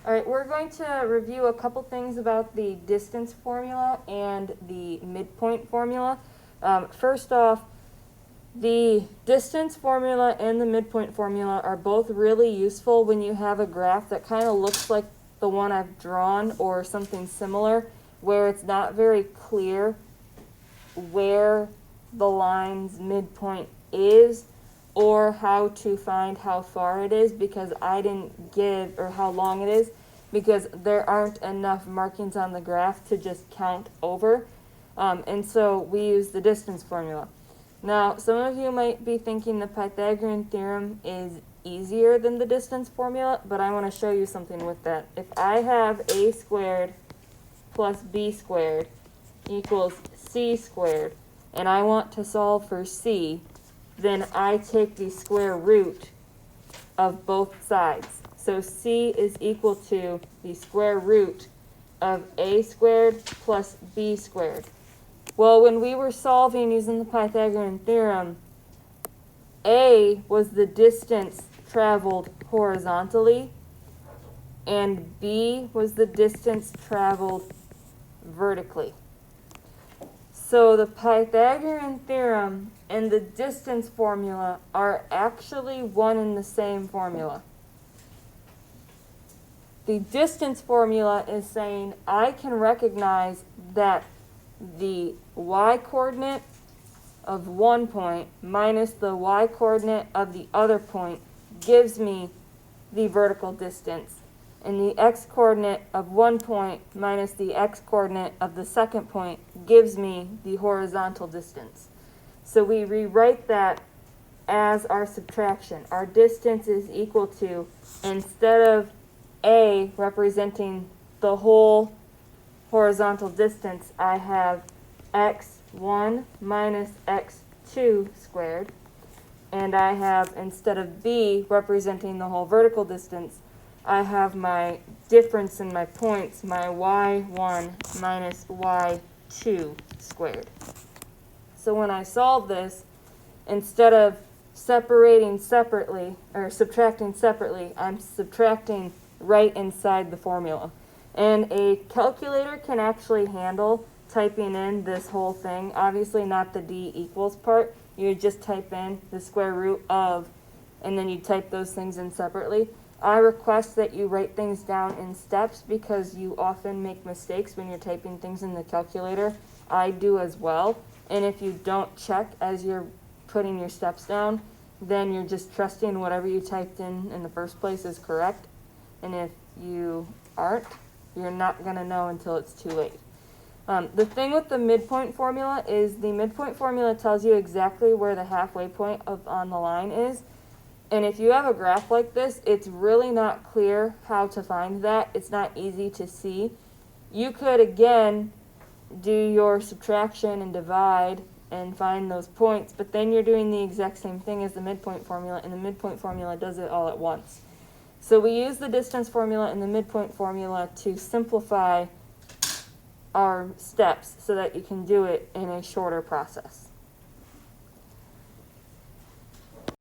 All right, we're going to review a couple things about the distance formula and the midpoint formula. First off, the distance formula and the midpoint formula are both really useful when you have a graph that kind of looks like the one I've drawn or something similar, where it's not very clear where the line's midpoint is or how to find how far it is, because I didn't give, or how long it is, because there aren't enough markings on the graph to just count over. And so we use the distance formula. Now, some of you might be thinking the Pythagorean theorem is easier than the distance formula, but I want to show you something with that. If I have a squared plus b squared equals c squared, and I want to solve for c, then I take the square root of both sides. So c is equal to the square root of a squared plus b squared. Well, when we were solving using the Pythagorean theorem, a was the distance traveled horizontally, and b was the distance traveled vertically. So the Pythagorean theorem and the distance formula are actually one and the same formula. The distance formula is saying I can recognize that the y-coordinate of one point minus the y-coordinate of the other point gives me the vertical distance, and the x-coordinate of one point minus the x-coordinate of the second point gives me the horizontal distance. So we rewrite that as our subtraction. Our distance is equal to, instead of a representing the whole horizontal distance, I have x1 minus x2 squared, and I have, instead of b representing the whole vertical distance, I have my difference in my points, my y1 minus y2 squared. So when I solve this, instead of separating separately, or subtracting separately, I'm subtracting right inside the formula. And a calculator can actually handle typing in this whole thing. Obviously not the d equals part. You would just type in the square root of, and then you type those things in separately. I request that you write things down in steps because you often make mistakes when you're typing things in the calculator. I do as well. And if you don't check as you're putting your steps down, then you're just trusting whatever you typed in the first place is correct. And if you aren't, you're not going to know until it's too late. The thing with the midpoint formula is the midpoint formula tells you exactly where the halfway point on the line is. And if you have a graph like this, it's really not clear how to find that. It's not easy to see. You could, again, do your subtraction and divide and find those points, but then you're doing the exact same thing as the midpoint formula, and the midpoint formula does it all at once. So we use the distance formula and the midpoint formula to simplify our steps so that you can do it in a shorter process.